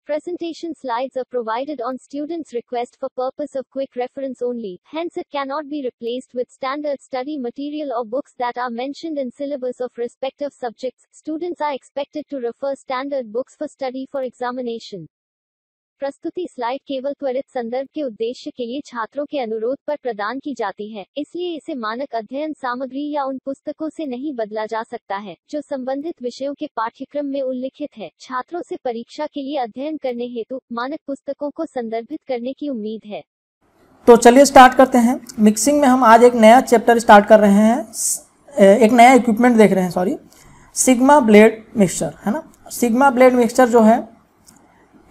Presentation slides are provided on students' request for purpose of quick reference only, hence it cannot be replaced with standard study material or books that are mentioned in syllabus of respective subjects. Students are expected to refer standard books for study for examination. प्रस्तुति slide केवल त्वरित संदर्भ के उद्देश्य के लिए छात्रों के अनुरोध पर प्रदान की जाती है, इसलिए इसे मानक अध्ययन सामग्री या उन पुस्तकों से नहीं बदला जा सकता है जो संबंधित विषयों के पाठ्यक्रम में उल्लिखित है। छात्रों से परीक्षा के लिए अध्ययन करने हेतु मानक पुस्तकों को संदर्भित करने की उम्मीद है। तो चलिए स्टार्ट करते हैं। मिक्सिंग में हम आज एक नया चैप्टर स्टार्ट कर रहे हैं, एक नया इक्विपमेंट देख रहे हैं, सिग्मा ब्लेड मिक्सचर, है ना। सिग्मा ब्लेड मिक्सचर जो है,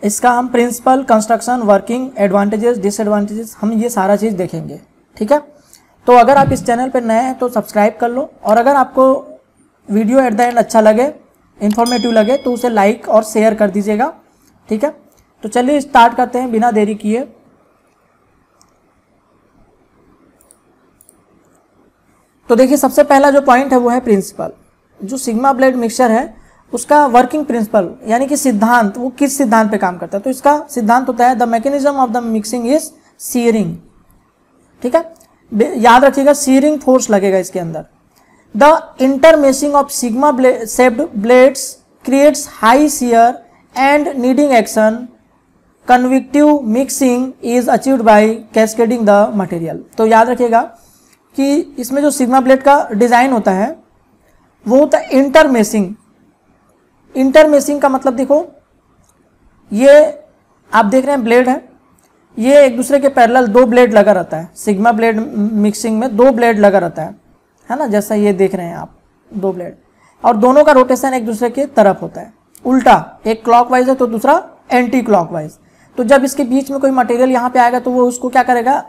इसका हम principle, construction, working, advantages, disadvantages, हम ये सारा चीज़ देखेंगे, ठीक है। तो अगर आप इस चैनल पर नए हैं तो सब्सक्राइब कर लो, और अगर आपको वीडियो एट द एंड अच्छा लगे, इन्फॉर्मेटिव लगे, तो उसे लाइक और शेयर कर दीजिएगा, ठीक है। तो चलिए स्टार्ट करते हैं बिना देरी किए। तो देखिए, सबसे पहला जो पॉइंट है वो है प्रिंसिपल। जो सिग्मा ब्लेड मिक्सचर है उसका वर्किंग प्रिंसिपल यानी कि सिद्धांत, वो किस सिद्धांत पे काम करता है। तो इसका सिद्धांत होता है the mechanism of the mixing is shearing, ठीक है। याद रखिएगा, सीयरिंग फोर्स लगेगा इसके अंदर। The intermeshing of sigma shaped blades creates high shear and kneading action. Convective mixing is achieved by cascading the material. तो याद रखिएगा कि इसमें जो सिग्मा ब्लेड का डिजाइन होता है वो होता है इंटरमेसिंग। इंटरमेसिंग का मतलब देखो, ये आप देख रहे हैं ब्लेड है, ये एक दूसरे के पैरेलल दो ब्लेड लगा रहता है। सिग्मा ब्लेड मिक्सिंग में दो ब्लेड लगा रहता है ना, जैसा ये देख रहे हैं आप, दो ब्लेड, और दोनों का रोटेशन एक दूसरे के तरफ होता है, उल्टा, एक क्लॉकवाइज है तो दूसरा एंटी क्लॉकवाइज। तो जब इसके बीच में कोई मटेरियल यहाँ पे आएगा तो वो उसको क्या करेगा,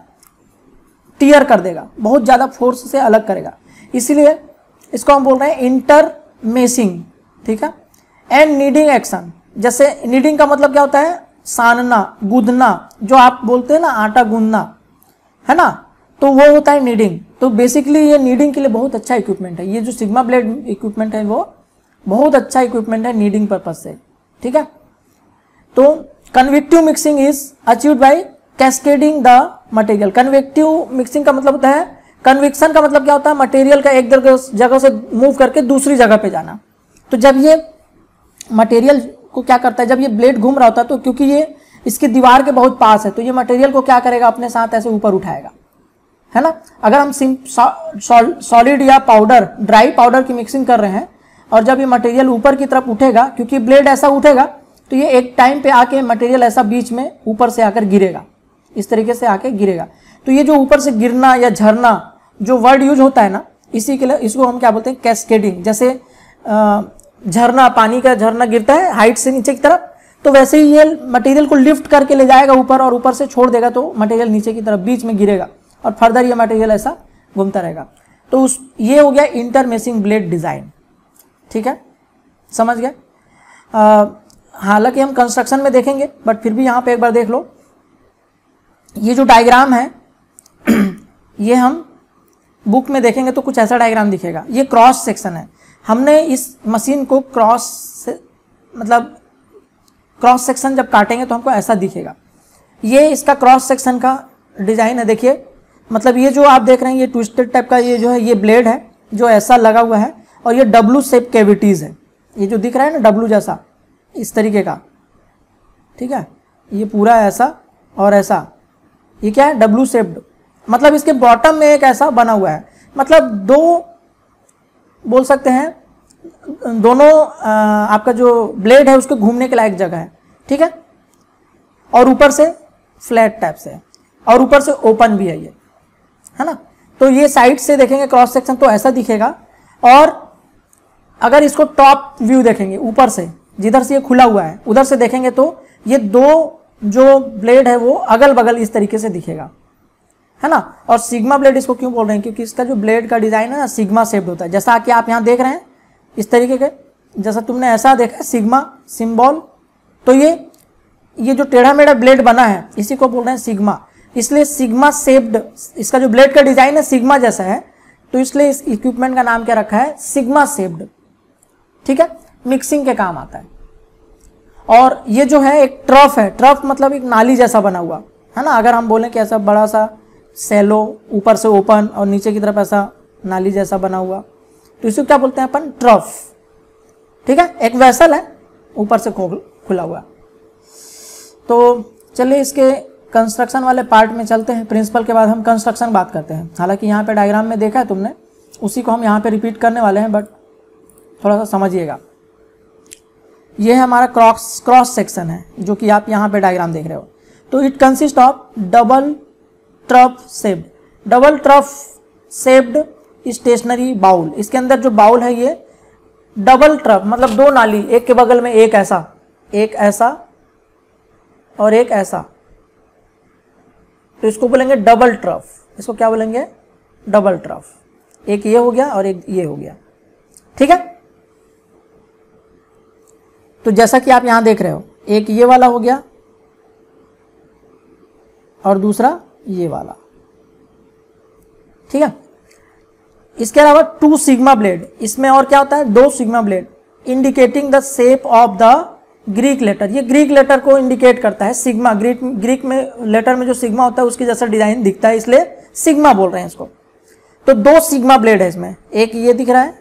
टीयर कर देगा, बहुत ज़्यादा फोर्स से अलग करेगा, इसीलिए इसको हम बोल रहे हैं इंटरमेसिंग, ठीक है। एंड नीडिंग एक्शन, जैसे नीडिंग का मतलब क्या होता है, सानना, गूंदना, जो आप बोलते हैं ना आटा गूंदना, है ना, तो वो होता है नीडिंग। तो बेसिकली ये नीडिंग के लिए बहुत अच्छा इक्विपमेंट है। ये जो सिग्मा ब्लेड इक्विपमेंट है वो बहुत अच्छा इक्विपमेंट है नीडिंग पर्पज से, ठीक है। तो convective mixing is achieved by cascading the material. Convective mixing का मतलब होता है, कन्विक्शन का मतलब क्या होता है, मटेरियल का एक जगह से मूव करके दूसरी जगह पे जाना। तो जब ये मटेरियल को क्या करता है, जब ये ब्लेड घूम रहा होता है तो क्योंकि ये इसकी दीवार के बहुत पास है तो ये मटेरियल को क्या करेगा, अपने साथ ऐसे ऊपर उठाएगा, है ना। अगर हम सॉलिड या पाउडर, ड्राई पाउडर की मिक्सिंग कर रहे हैं और जब ये मटेरियल ऊपर की तरफ उठेगा, क्योंकि ब्लेड ऐसा उठेगा तो ये एक टाइम पे आके मटेरियल ऐसा बीच में ऊपर से आकर गिरेगा, इस तरीके से आके गिरेगा। तो ये जो ऊपर से गिरना या झरना जो वर्ड यूज होता है ना, इसी के लिए इसको हम क्या बोलते हैं, कैस्केडिंग। जैसे झरना, पानी का झरना गिरता है हाइट से नीचे की तरफ, तो वैसे ही ये मटेरियल को लिफ्ट करके ले जाएगा ऊपर और ऊपर से छोड़ देगा तो मटेरियल नीचे की तरफ बीच में गिरेगा और फर्दर ये मटेरियल ऐसा घूमता रहेगा। तो ये हो गया इंटरमेसिंग ब्लेड डिजाइन, ठीक है, समझ गए। हालांकि हम कंस्ट्रक्शन में देखेंगे बट फिर भी यहाँ पे एक बार देख लो। ये जो डायग्राम है ये हम बुक में देखेंगे तो कुछ ऐसा डायग्राम दिखेगा। ये क्रॉस सेक्शन है, हमने इस मशीन को क्रॉस सेक्शन जब काटेंगे तो हमको ऐसा दिखेगा। ये इसका क्रॉस सेक्शन का डिजाइन है, देखिए, मतलब ये जो आप देख रहे हैं ये ट्विस्टेड टाइप का ये जो है ये ब्लेड है जो ऐसा लगा हुआ है, और ये डब्लू शेप कैविटीज है, ये जो दिख रहा है ना डब्लू जैसा, इस तरीके का, ठीक है। ये पूरा ऐसा और ऐसा, ये क्या है, डब्लू शेप्ड, मतलब इसके बॉटम में एक ऐसा बना हुआ है, मतलब दो बोल सकते हैं, दोनों आपका जो ब्लेड है उसके घूमने के लायक जगह है, ठीक है। और ऊपर से फ्लैट टाइप से और ऊपर से ओपन भी है ये, है ना। तो ये साइड से देखेंगे क्रॉस सेक्शन तो ऐसा दिखेगा, और अगर इसको टॉप व्यू देखेंगे ऊपर से, जिधर से ये खुला हुआ है उधर से देखेंगे तो ये दो जो ब्लेड है वो अगल बगल इस तरीके से दिखेगा, है ना। और सिग्मा ब्लेड इसको क्यों बोल रहे हैं, क्योंकि इसका जो ब्लेड का डिजाइन है ना सिग्मा शेप्ड होता है, जैसा कि आप यहाँ देख रहे हैं इस तरीके के, जैसा तुमने ऐसा देखा है सिग्मा सिंबल, तो ये जो टेढ़ा मेढ़ा ब्लेड बना है इसी को बोल रहे हैं सिग्मा। इसलिए सिग्मा शेप्ड, इसका जो ब्लेड का डिजाइन है सिग्मा जैसा है, तो इसलिए इस इक्विपमेंट का नाम क्या रखा है, सिग्मा शेप्ड, ठीक है। मिक्सिंग के काम आता है। और ये जो है एक ट्रफ है, ट्रफ मतलब एक नाली जैसा बना हुआ है ना। अगर हम बोलें कि ऐसा बड़ा सा सैलो, ऊपर से ओपन और नीचे की तरफ ऐसा नाली जैसा बना हुआ, तो इसको क्या बोलते हैं अपन, ट्रफ। ठीक है, एक वेसल है ऊपर से खुला हुआ। तो चलिए इसके कंस्ट्रक्शन वाले पार्ट में चलते हैं। प्रिंसिपल के बाद हम कंस्ट्रक्शन बात करते हैं। हालांकि यहाँ पे डायग्राम में देखा है तुमने, उसी को हम यहाँ पे रिपीट करने वाले हैं, बट थोड़ा सा समझिएगा। ये है हमारा क्रॉस सेक्शन है, जो कि आप यहाँ पे डायग्राम देख रहे हो। तो it consist of double trough shaped, double trough shaped stationary bowl. इसके अंदर जो बाउल है ये डबल ट्रफ मतलब दो नाली, एक के बगल में एक ऐसा और एक ऐसा, तो इसको बोलेंगे डबल ट्रफ। इसको क्या बोलेंगे, डबल ट्रफ। एक ये हो गया और एक ये हो गया। ठीक है, तो जैसा कि आप यहां देख रहे हो, एक ये वाला हो गया और दूसरा ये वाला। ठीक है, इसके अलावा 2 सिग्मा ब्लेड, इसमें और क्या होता है, 2 sigma blade, indicating the shape of the Greek letter. ये ग्रीक लेटर को इंडिकेट करता है, सिग्मा। ग्रीक में लेटर में जो सिग्मा होता है उसकी जैसा डिजाइन दिखता है, इसलिए सिग्मा बोल रहे हैं इसको। तो 2 सिग्मा ब्लेड है इसमें, एक ये दिख रहा है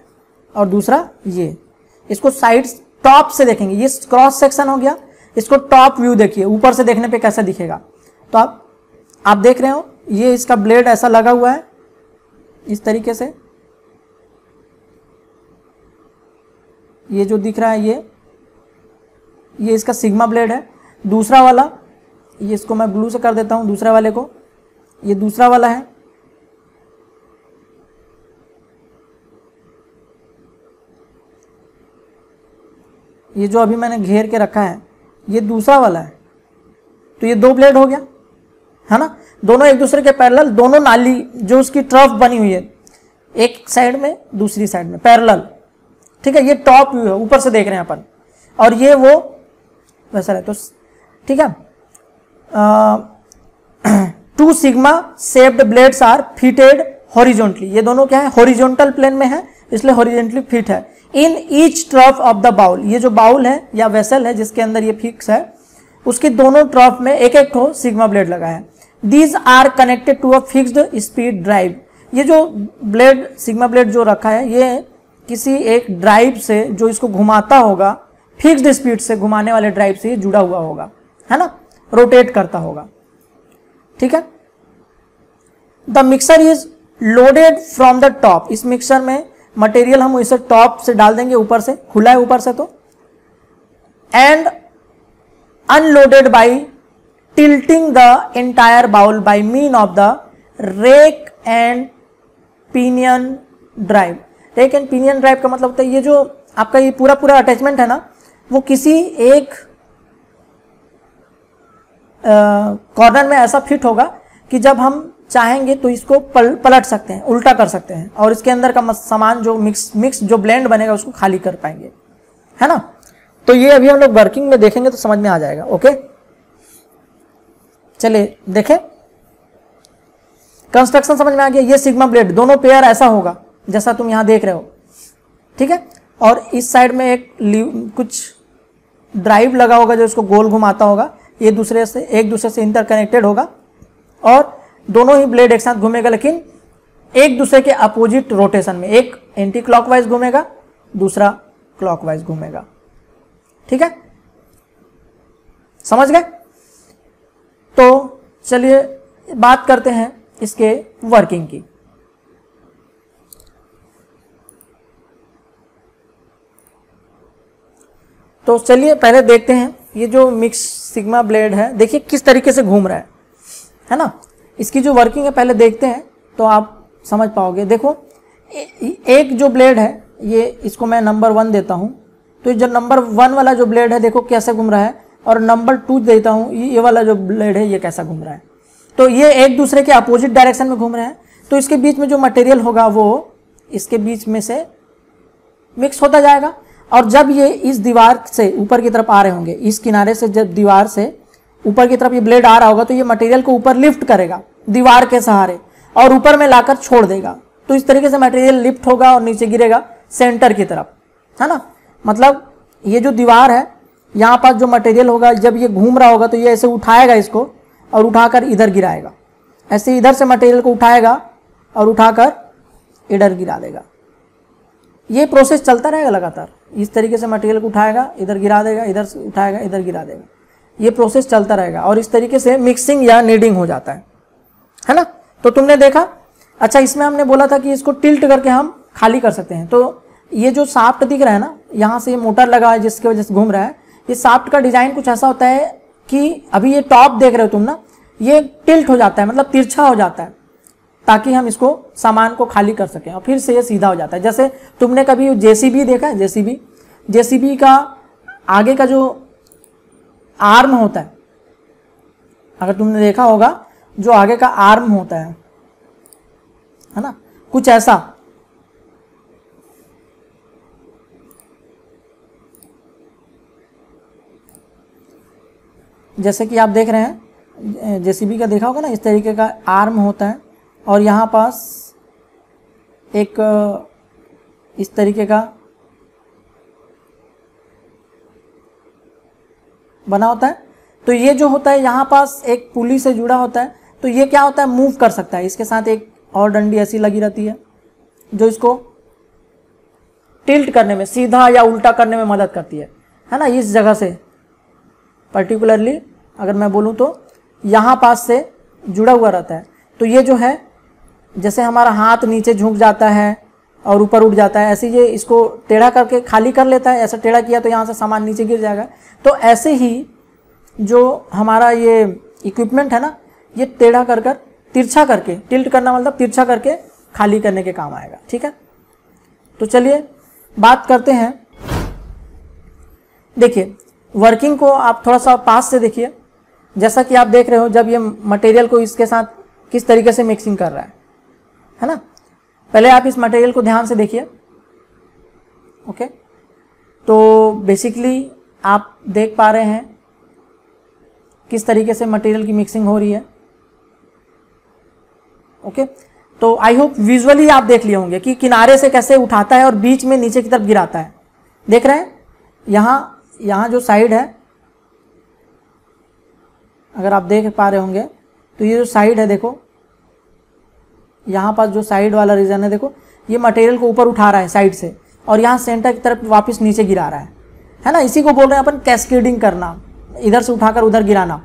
और दूसरा ये। इसको साइड टॉप से देखेंगे, ये क्रॉस सेक्शन हो गया। इसको टॉप व्यू देखिए, ऊपर से देखने पे कैसा दिखेगा। तो आप देख रहे हो, ये इसका ब्लेड ऐसा लगा हुआ है इस तरीके से, ये जो दिख रहा है ये इसका सिग्मा ब्लेड है। दूसरा वाला, ये इसको मैं ब्लू से कर देता हूं, दूसरे वाले को, ये दूसरा वाला है। ये जो अभी मैंने घेर के रखा है ये दूसरा वाला है। तो ये 2 ब्लेड हो गया, है ना, दोनों एक दूसरे के पैरेलल, दोनों नाली जो उसकी ट्रफ बनी हुई है, एक साइड में दूसरी साइड में पैरेलल। ठीक है, ये टॉप व्यू है, ऊपर से देख रहे हैं अपन, और ये वो वैसा है। तो ठीक है, 2 sigma shaped blades are fitted horizontally. ये दोनों क्या है, हॉरिजॉन्टल प्लेन में है, इसलिए हॉरिजॉन्टली फिट है in each trough of the bowl. ये जो बाउल है या वेसल है जिसके अंदर ये फिक्स है, उसके दोनों ट्रफ में एक एक ठो सिग्मा ब्लेड लगा है। These are connected to a fixed speed drive. ये जो ब्लेड, सिग्मा ब्लेड जो रखा है, ये किसी एक ड्राइव से जो इसको घुमाता होगा, फिक्स्ड स्पीड से घुमाने वाले ड्राइव से ये जुड़ा हुआ होगा, है ना, रोटेट करता होगा। ठीक है, the mixer is loaded from the top. इस मिक्सर में मटेरियल हम इसे टॉप से डाल देंगे, ऊपर से खुला है ऊपर से, तो and unloaded by tilting the entire bowl by mean of the rack and pinion drive. Rack and pinion drive का मतलब होता है, ये जो आपका ये पूरा अटैचमेंट है ना, वो किसी एक कॉर्नर में ऐसा फिट होगा कि जब हम चाहेंगे तो इसको पलट सकते हैं, उल्टा कर सकते हैं, और इसके अंदर का सामान जो मिक्स जो ब्लेंड बनेगा उसको खाली कर पाएंगे, है ना। तो ये अभी हम लोग वर्किंग में देखेंगे तो समझ में आ जाएगा। ओके, चलिए देखें, कंस्ट्रक्शन समझ में आ गया। ये सिग्मा ब्लेड दोनों पेयर ऐसा होगा जैसा तुम यहां देख रहे हो। ठीक है, और इस साइड में एक कुछ ड्राइव लगा होगा जो इसको गोल घुमाता होगा, ये एक दूसरे से इंटरकनेक्टेड होगा, और दोनों ही ब्लेड एक साथ घूमेगा, लेकिन एक दूसरे के अपोजिट रोटेशन में। एक एंटी क्लॉकवाइज घूमेगा, दूसरा क्लॉकवाइज घूमेगा। ठीक है, समझ गए। तो चलिए बात करते हैं इसके वर्किंग की। तो चलिए पहले देखते हैं ये जो मिक्स सिग्मा ब्लेड है, देखिए किस तरीके से घूम रहा है ना। इसकी जो वर्किंग है पहले देखते हैं तो आप समझ पाओगे। देखो, एक जो ब्लेड है, ये इसको मैं नंबर 1 देता हूं, तो जो नंबर 1 वाला जो ब्लेड है देखो कैसे घूम रहा है, और नंबर 2 देता हूं, ये वाला जो ब्लेड है ये कैसा घूम रहा है। तो ये एक दूसरे के अपोजिट डायरेक्शन में घूम रहे हैं, तो इसके बीच में जो मटेरियल होगा वो इसके बीच में से मिक्स होता जाएगा। और जब ये इस दीवार से ऊपर की तरफ आ रहे होंगे, इस किनारे से जब दीवार से ऊपर की तरफ ये ब्लेड आ रहा होगा, तो ये मटेरियल को ऊपर लिफ्ट करेगा दीवार के सहारे और ऊपर में लाकर छोड़ देगा। तो इस तरीके से मटेरियल लिफ्ट होगा और नीचे गिरेगा सेंटर की तरफ, है ना। मतलब ये जो दीवार है यहाँ पास जो मटेरियल होगा जब ये घूम रहा होगा तो ये ऐसे उठाएगा इसको और उठाकर इधर गिराएगा, ऐसे इधर से मटेरियल को उठाएगा और उठाकर इधर गिरा देगा। ये प्रोसेस चलता रहेगा लगातार, इस तरीके से मटेरियल को उठाएगा इधर गिरा देगा, इधर से उठाएगा इधर गिरा देगा, ये प्रोसेस चलता रहेगा और इस तरीके से मिक्सिंग या नीडिंग हो जाता है ना। तो तुमने देखा। अच्छा, इसमें हमने बोला था कि इसको टिल्ट करके हम खाली कर सकते हैं। तो ये जो शाफ्ट दिख रहा है ना, यहाँ से ये मोटर लगा है जिसकी वजह से घूम रहा है, ये शाफ्ट का डिजाइन कुछ ऐसा होता है कि अभी ये टॉप देख रहे हो तुम ना, ये टिल्ट हो जाता है, मतलब तिरछा हो जाता है, ताकि हम इसको सामान को खाली कर सकें और फिर से ये सीधा हो जाता है। जैसे तुमने कभी जेसीबी देखा है, जेसीबी का आगे का जो आर्म होता है, अगर तुमने देखा होगा जो आगे का आर्म होता है ना, कुछ ऐसा, जैसे कि आप देख रहे हैं जेसीबी का देखा होगा ना, इस तरीके का आर्म होता है और यहाँ पास एक इस तरीके का बना होता है। तो ये जो होता है यहाँ पास एक पुली से जुड़ा होता है, तो ये क्या होता है, मूव कर सकता है। इसके साथ एक और डंडी ऐसी लगी रहती है जो इसको टिल्ट करने में, सीधा या उल्टा करने में मदद करती है ना। इस जगह से पर्टिकुलरली अगर मैं बोलूँ तो यहाँ पास से जुड़ा हुआ रहता है। तो ये जो है, जैसे हमारा हाथ नीचे झुक जाता है और ऊपर उठ जाता है, ऐसे ये इसको टेढ़ा करके खाली कर लेता है। ऐसा टेढ़ा किया तो यहाँ से सामान नीचे गिर जाएगा। तो ऐसे ही जो हमारा ये इक्विपमेंट है ना, ये टेढ़ा कर कर तिरछा करके, टिल्ट करना मतलब तिरछा करके खाली करने के काम आएगा। ठीक है, तो चलिए बात करते हैं। देखिए, वर्किंग को आप थोड़ा सा पास से देखिए। जैसा कि आप देख रहे हो, जब ये मटेरियल को इसके साथ किस तरीके से मिक्सिंग कर रहा है ना। पहले आप इस मटेरियल को ध्यान से देखिए। ओके, तो बेसिकली आप देख पा रहे हैं किस तरीके से मटेरियल की मिक्सिंग हो रही है। ओके, तो आई होप विजुअली आप देख लिए होंगे कि किनारे से कैसे उठाता है और बीच में नीचे की तरफ गिराता है। देख रहे हैं, यहाँ जो साइड है, अगर आप देख पा रहे होंगे तो ये जो साइड है, देखो यहाँ पास जो साइड वाला रीजन है, देखो ये मटेरियल को ऊपर उठा रहा है साइड से और यहाँ सेंटर की तरफ वापस नीचे गिरा रहा है ना। इसी को बोल रहे हैं अपन कैस्केडिंग करना, इधर से उठाकर उधर गिराना,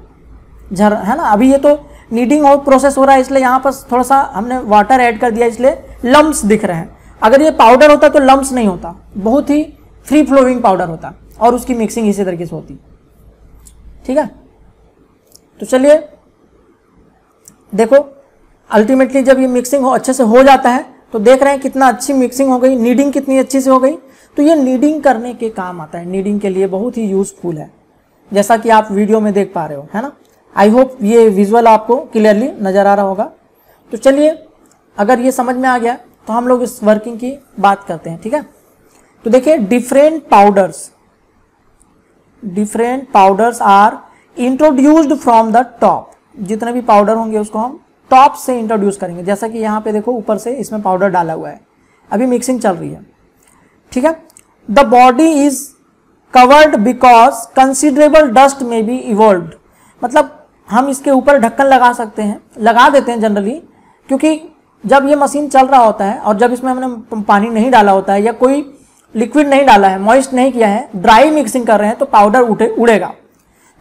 है ना। अभी ये तो नीडिंग और प्रोसेस हो रहा है, इसलिए यहाँ पर थोड़ा सा हमने वाटर ऐड कर दिया, इसलिए लम्प्स दिख रहे हैं। अगर ये पाउडर होता तो लम्प्स नहीं होता, बहुत ही फ्री फ्लोइंग पाउडर होता और उसकी मिक्सिंग इसी तरीके से होती। ठीक है, तो चलिए देखो, अल्टीमेटली जब ये मिक्सिंग अच्छे से हो जाता है तो देख रहे हैं कितना अच्छी मिक्सिंग हो गई, नीडिंग कितनी अच्छी से हो गई। तो ये नीडिंग करने के काम आता है, नीडिंग के लिए बहुत ही यूजफुल है, जैसा कि आप वीडियो में देख पा रहे हो, है ना। आई होप ये विजुअल आपको क्लियरली नजर आ रहा होगा। तो चलिए, अगर ये समझ में आ गया तो हम लोग इस वर्किंग की बात करते हैं। ठीक है, तो देखिए, different powders are introduced from the top. जितने भी पाउडर होंगे उसको हम टॉप से इंट्रोड्यूस करेंगे। जैसा कि यहाँ पे देखो, ऊपर से इसमें पाउडर डाला हुआ है, अभी मिक्सिंग चल रही है। ठीक है, the body is covered because considerable dust में बी इवॉल्व्ड। मतलब हम इसके ऊपर ढक्कन लगा सकते हैं, लगा देते हैं जनरली, क्योंकि जब ये मशीन चल रहा होता है और जब इसमें हमने पानी नहीं डाला होता है या कोई लिक्विड नहीं डाला है, मॉइस्ट नहीं किया है, ड्राई मिक्सिंग कर रहे हैं, तो पाउडर उड़ेगा।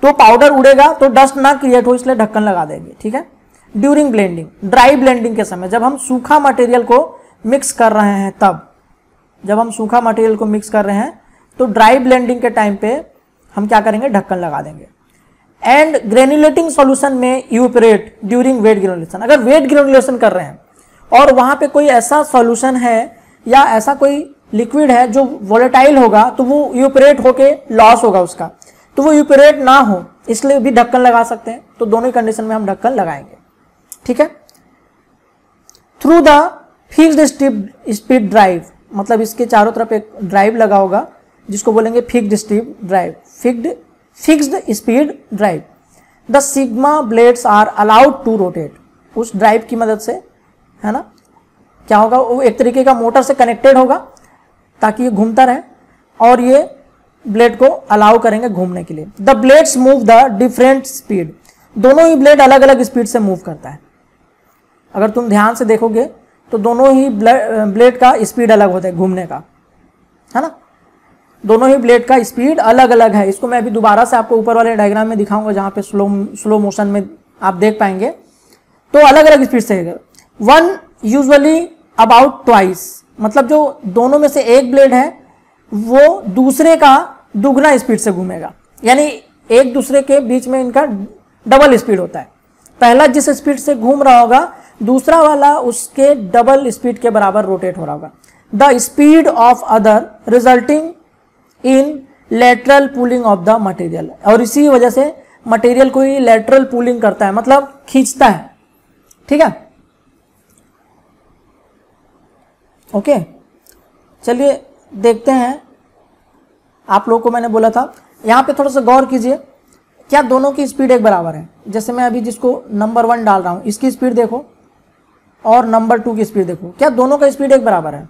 तो पाउडर उड़ेगा तो डस्ट ना क्रिएट हो, इसलिए ढक्कन लगा देंगे। ठीक है, ड्यूरिंग ब्लेंडिंग, ड्राई ब्लेंडिंग के समय, जब हम सूखा मटेरियल को मिक्स कर रहे हैं, तब जब हम सूखा मटेरियल को मिक्स कर रहे हैं तो ड्राई ब्लेंडिंग के टाइम पे हम क्या करेंगे, ढक्कन लगा देंगे। एंड ग्रेन्युलेटिंग सॉल्यूशन में इवेपोरेट ड्यूरिंग वेट ग्रेनुलेशन। अगर वेट ग्रेनुलेशन कर रहे हैं और वहां पे कोई ऐसा सॉल्यूशन है या ऐसा कोई लिक्विड है जो वोलेटाइल होगा, तो वो इवेपोरेट होके लॉस होगा उसका, तो वो इवेपोरेट ना हो, इसलिए भी ढक्कन लगा सकते हैं। तो दोनों कंडीशन में हम ढक्कन लगाएंगे। ठीक है, through the fixed speed drive, मतलब इसके चारों तरफ एक ड्राइव लगा होगा जिसको बोलेंगे fixed speed drive, fixed speed drive. The sigma blades are allowed to rotate. उस ड्राइव की मदद से, है ना, क्या होगा, वो एक तरीके का मोटर से कनेक्टेड होगा ताकि ये घूमता रहे और ये ब्लेड को अलाउ करेंगे घूमने के लिए। The blades move the different speed, दोनों ही ब्लेड अलग अलग स्पीड से मूव करता है। अगर तुम ध्यान से देखोगे तो दोनों ही ब्लेड का स्पीड अलग होता है घूमने का, है ना। दोनों ही ब्लेड का स्पीड अलग अलग है। इसको मैं अभी दोबारा से आपको ऊपर वाले डायग्राम में दिखाऊंगा, जहां पे स्लो मोशन में आप देख पाएंगे। तो अलग अलग स्पीड से है। वन यूजुअली अबाउट ट्वाइस, मतलब जो दोनों में से एक ब्लेड है वो दूसरे का दुगना स्पीड से घूमेगा, यानी एक दूसरे के बीच में इनका डबल स्पीड होता है। पहला जिस स्पीड से घूम रहा होगा दूसरा वाला उसके डबल स्पीड के बराबर रोटेट हो रहा होगा। The speed of other resulting in lateral pulling of the material, और इसी वजह से मटेरियल को ही लेटरल पुलिंग करता है, मतलब खींचता है। ठीक है, ओके। चलिए देखते हैं। आप लोगों को मैंने बोला था, यहां पे थोड़ा सा गौर कीजिए, क्या दोनों की स्पीड एक बराबर है? जैसे मैं अभी जिसको नंबर 1 डाल रहा हूं, इसकी स्पीड देखो और नंबर 2 की स्पीड देखो, क्या दोनों का स्पीड एक बराबर है?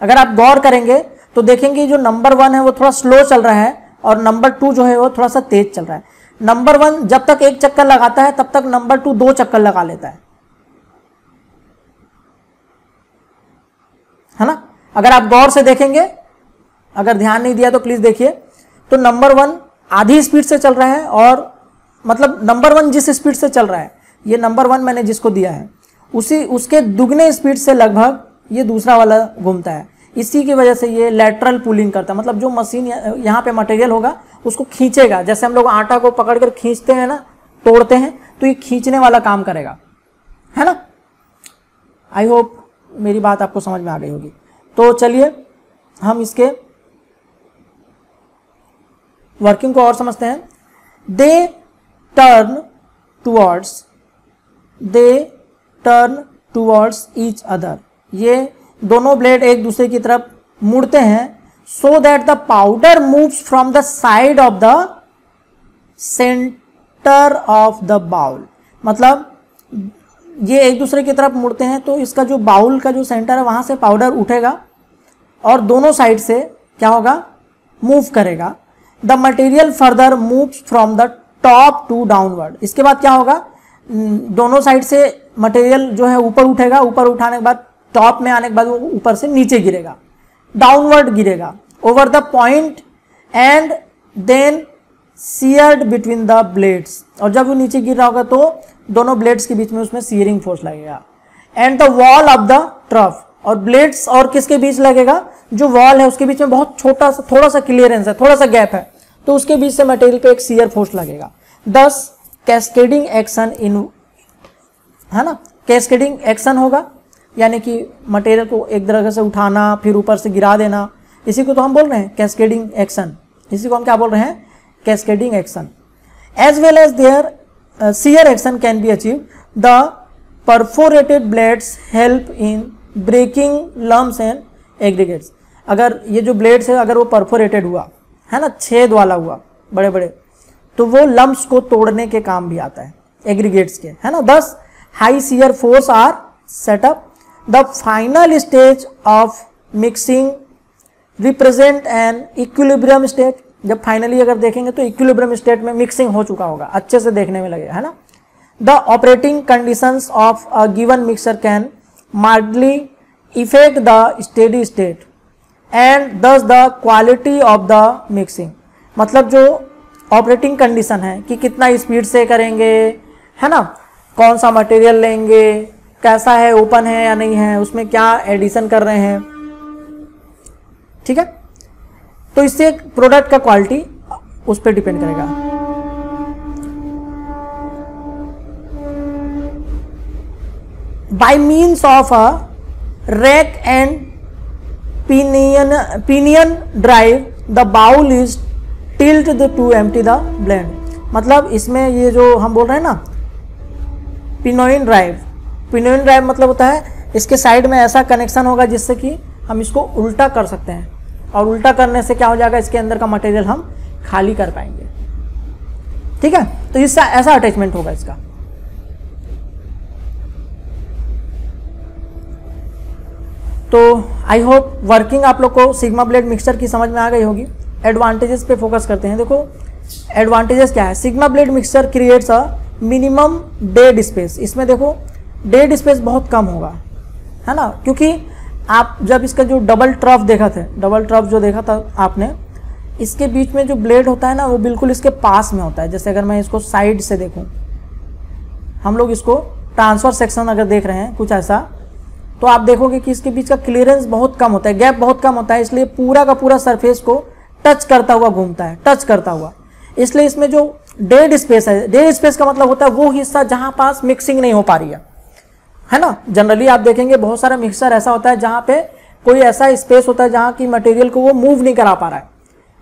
अगर आप गौर करेंगे तो देखेंगे जो नंबर 1 है वो थोड़ा स्लो चल रहा है और नंबर 2 जो है वो थोड़ा सा तेज चल रहा है। नंबर 1 जब तक एक चक्कर लगाता है तब तक नंबर 2 2 चक्कर लगा लेता है ना। अगर आप गौर से देखेंगे, अगर ध्यान नहीं दिया तो प्लीज देखिए, तो नंबर 1 आधी स्पीड से चल रहा है, और मतलब नंबर 1 जिस स्पीड से चल रहा है, ये नंबर 1 मैंने जिसको दिया है उसके दुगने स्पीड से लगभग ये दूसरा वाला घूमता है। इसी की वजह से ये लेटरल पुलिंग करता है, मतलब जो मशीन यहाँ पे मटेरियल होगा उसको खींचेगा। जैसे हम लोग आटा को पकड़कर खींचते हैं ना, तोड़ते हैं, तो ये खींचने वाला काम करेगा, है ना। आई होप मेरी बात आपको समझ में आ गई होगी। तो चलिए हम इसके वर्किंग को और समझते हैं। They turn towards each other, ये दोनों ब्लेड एक दूसरे की तरफ मुड़ते हैं। So that the powder moves from the side of the centre of the bowl, मतलब ये एक दूसरे की तरफ मुड़ते हैं तो इसका जो बाउल का जो सेंटर है वहां से पाउडर उठेगा और दोनों साइड से क्या होगा, मूव करेगा। The material further moves from the top to downward, इसके बाद क्या होगा, दोनों साइड से मटेरियल जो है ऊपर उठेगा, ऊपर उठाने के बाद टॉप में आने के बाद वो ऊपर से नीचे गिरेगा, डाउनवर्ड गिरेगा, over the point and then sheared between the blades, और जब वो नीचे गिर रहा होगा तो दोनों ब्लेड्स के बीच में उसमें सीयरिंग फोर्स लगेगा। And the wall of the trough, और ब्लेड्स और किसके बीच लगेगा, जो वॉल है उसके बीच में बहुत छोटा सा थोड़ा सा क्लियरेंस है, थोड़ा सा गैप है, तो उसके बीच से मटेरियल पे एक सीयर फोर्स लगेगा। दस कैस्केडिंग एक्शन इन, है ना, कैस्केडिंग एक्शन होगा, यानी कि मटेरियल को एक तरह से उठाना फिर ऊपर से गिरा देना, इसी को तो हम बोल रहे हैं कैस्केडिंग एक्शन। इसी को हम क्या बोल रहे हैं, cascading action. As well as there shear action can be achieved. The perforated blades help in breaking lumps and aggregates. अगर ये जो ब्लेड्स है अगर वो परफोरेटेड हुआ है ना, छेद वाला हुआ बड़े बड़े, तो वो लम्प्स को तोड़ने के काम भी आता है, एग्रीगेट्स के, है ना। Thus high shear force are setup. The final stage of mixing represent an equilibrium state. जब फाइनली अगर देखेंगे तो इक्विलिब्रियम स्टेट में मिक्सिंग हो चुका होगा, अच्छे से देखने में लगेगा, है ना। The operating conditions of a given mixer can markedly effect the steady state and thus the quality of the mixing. मतलब जो ऑपरेटिंग कंडीशन है कि कितना स्पीड से करेंगे, है ना, कौन सा मटेरियल लेंगे, कैसा है, ओपन है या नहीं है, उसमें क्या एडिशन कर रहे हैं, ठीक है, तो इससे प्रोडक्ट का क्वालिटी उस पर डिपेंड करेगा। By means of a rack and pinion drive the bowl is tilt to empty the blend. मतलब इसमें ये जो हम बोल रहे हैं ना पिनियन ड्राइव मतलब होता है इसके साइड में ऐसा कनेक्शन होगा जिससे कि हम इसको उल्टा कर सकते हैं, और उल्टा करने से क्या हो जाएगा, इसके अंदर का मटेरियल हम खाली कर पाएंगे, ठीक है। तो इससे ऐसा अटैचमेंट होगा इसका। तो आई होप वर्किंग आप लोग को सिग्मा ब्लेड मिक्सचर की समझ में आ गई होगी। एडवांटेजेस पे फोकस करते हैं। देखो एडवांटेजेस क्या है। Sigma blade mixture creates a minimum dead space. इसमें देखो डेड स्पेस बहुत कम होगा, है ना, क्योंकि आप जब इसका जो डबल ट्रफ देखा थे, डबल ट्रफ जो देखा था आपने, इसके बीच में जो ब्लेड होता है ना वो बिल्कुल इसके पास में होता है। जैसे अगर मैं इसको साइड से देखूं, हम लोग इसको ट्रांसफर सेक्शन अगर देख रहे हैं कुछ ऐसा, तो आप देखोगे कि इसके बीच का क्लियरेंस बहुत कम होता है, गैप बहुत कम होता है, इसलिए पूरा का पूरा सरफेस को टच करता हुआ घूमता है, टच करता हुआ। इसलिए इसमें जो डेड स्पेस है, डेड स्पेस का मतलब होता है वो हिस्सा जहां पास मिक्सिंग नहीं हो पा रही है ना। जनरली आप देखेंगे बहुत सारा मिक्सर ऐसा होता है जहां पे कोई ऐसा स्पेस होता है जहां की मटेरियल को वो मूव नहीं करा पा रहा है,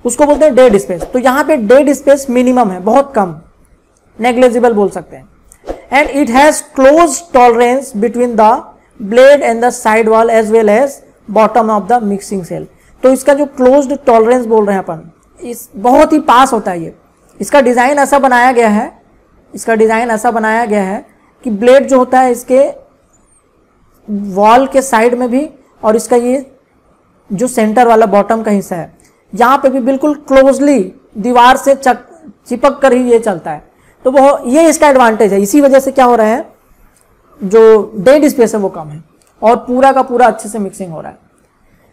उसको बोलते हैं डेड स्पेस। तो यहाँ पे डेड स्पेस मिनिमम है, बहुत कम, नेग्लिजिबल बोल सकते हैं। And it has close tolerance between the blade and the side wall as well as bottom of the mixing cell. तो इसका जो क्लोज्ड टॉलरेंस बोल रहे हैं अपन, इस बहुत ही पास होता है ये। इसका डिजाइन ऐसा बनाया गया है, इसका डिजाइन ऐसा बनाया गया है कि ब्लेड जो होता है इसके वॉल के साइड में भी, और इसका ये जो सेंटर वाला बॉटम का हिस्सा है यहाँ पे भी बिल्कुल क्लोजली दीवार से चिपक कर ही ये चलता है। तो वो ये इसका एडवांटेज है। इसी वजह से क्या हो रहा है, जो डेड स्पेस है वो कम है और पूरा का पूरा अच्छे से मिक्सिंग हो रहा है।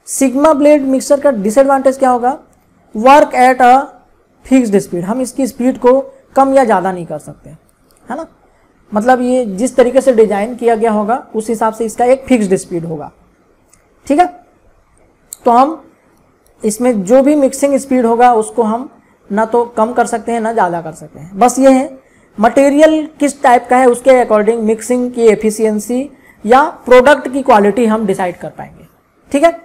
सिग्मा ब्लेड मिक्सर का डिसएडवांटेज क्या होगा, work at a fixed speed. हम इसकी स्पीड को कम या ज़्यादा नहीं कर सकते, है ना। मतलब ये जिस तरीके से डिजाइन किया गया होगा उस हिसाब से इसका एक फिक्स्ड स्पीड होगा, ठीक है। तो हम इसमें जो भी मिक्सिंग स्पीड होगा उसको हम ना तो कम कर सकते हैं ना ज़्यादा कर सकते हैं। बस ये है मटेरियल किस टाइप का है उसके अकॉर्डिंग मिक्सिंग की एफिशिएंसी या प्रोडक्ट की क्वालिटी हम डिसाइड कर पाएंगे, ठीक है।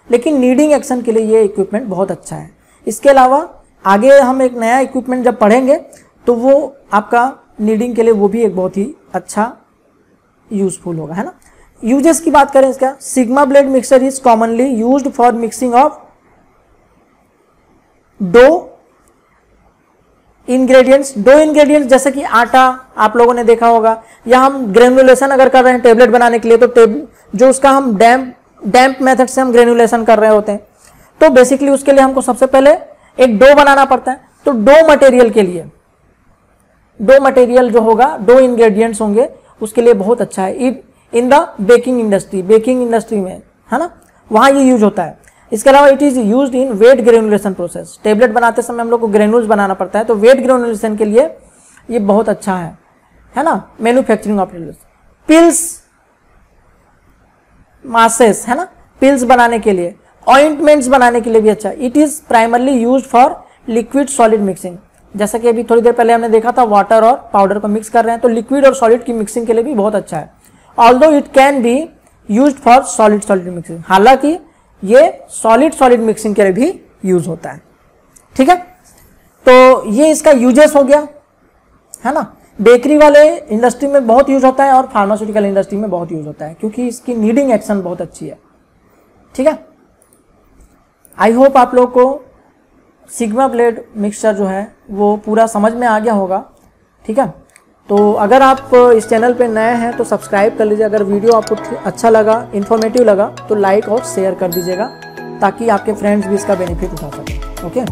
लेकिन नीडिंग एक्शन के लिए ये इक्विपमेंट बहुत अच्छा है। इसके अलावा आगे हम एक नया इक्विपमेंट जब पढ़ेंगे तो वो आपका नीडिंग के लिए वो भी एक बहुत ही अच्छा यूजफुल होगा, है ना। यूजेस की बात करें इसका, sigma blade mixer is commonly used for mixing of दो इंग्रेडिएंट्स जैसे कि आटा आप लोगों ने देखा होगा, या हम ग्रेनुलेशन अगर कर रहे हैं टेबलेट बनाने के लिए, तो जो उसका हम डैम्प मेथड से हम ग्रेनुलेशन कर रहे होते हैं, तो बेसिकली उसके लिए हमको सबसे पहले एक डो बनाना पड़ता है। तो डो मटेरियल के लिए, डो मटेरियल जो होगा, दो इंग्रेडिएंट्स होंगे, उसके लिए बहुत अच्छा है। इन द बेकिंग इंडस्ट्री में, है ना, वहां ये यूज होता है। इसके अलावा it is used in wet granulation process. Tablet बनाते समय हम लोग को ग्रेनुल्स बनाना पड़ता है, तो वेट ग्रेनुलेशन के लिए ये बहुत अच्छा है ना। मैन्युफैक्चरिंग ऑफ पिल्स मासेस, है ना, पिल्स बनाने के लिए, ऑइंटमेंट्स बनाने के लिए भी अच्छा। It is primarily used for liquid solid mixing. जैसा कि अभी थोड़ी देर पहले हमने देखा था वाटर और पाउडर को मिक्स कर रहे हैं, तो लिक्विड और सॉलिड की मिक्सिंग के लिए भी बहुत अच्छा है। Although it can be used for solid mixing, हालांकि ये सॉलिड मिक्सिंग के लिए भी यूज होता है, ठीक है। तो ये इसका यूजेस हो गया, है ना। बेकरी वाले इंडस्ट्री में बहुत यूज होता है और फार्मास्यूटिकल इंडस्ट्री में बहुत यूज होता है, क्योंकि इसकी नीडिंग एक्शन बहुत अच्छी है, ठीक है। आई होप आप लोग को सिग्मा ब्लेड मिक्सचर जो है वो पूरा समझ में आ गया होगा, ठीक है। तो अगर आप इस चैनल पे नए हैं तो सब्सक्राइब कर लीजिए। अगर वीडियो आपको अच्छा लगा, इन्फॉर्मेटिव लगा, तो लाइक और शेयर कर दीजिएगा ताकि आपके फ्रेंड्स भी इसका बेनिफिट उठा सकें, ओके।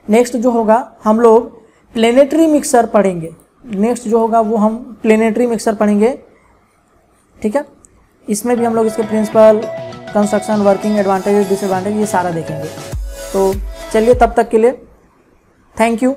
नेक्स्ट जो होगा हम लोग प्लेनेटरी मिक्सर पढ़ेंगे। नेक्स्ट जो होगा वो हम प्लेनेटरी मिक्सर पढ़ेंगे, ठीक है। इसमें भी हम लोग इसके principle, construction, working, advantage, disadvantage, ये सारा देखेंगे। तो चलिए तब तक के लिए थैंक यू।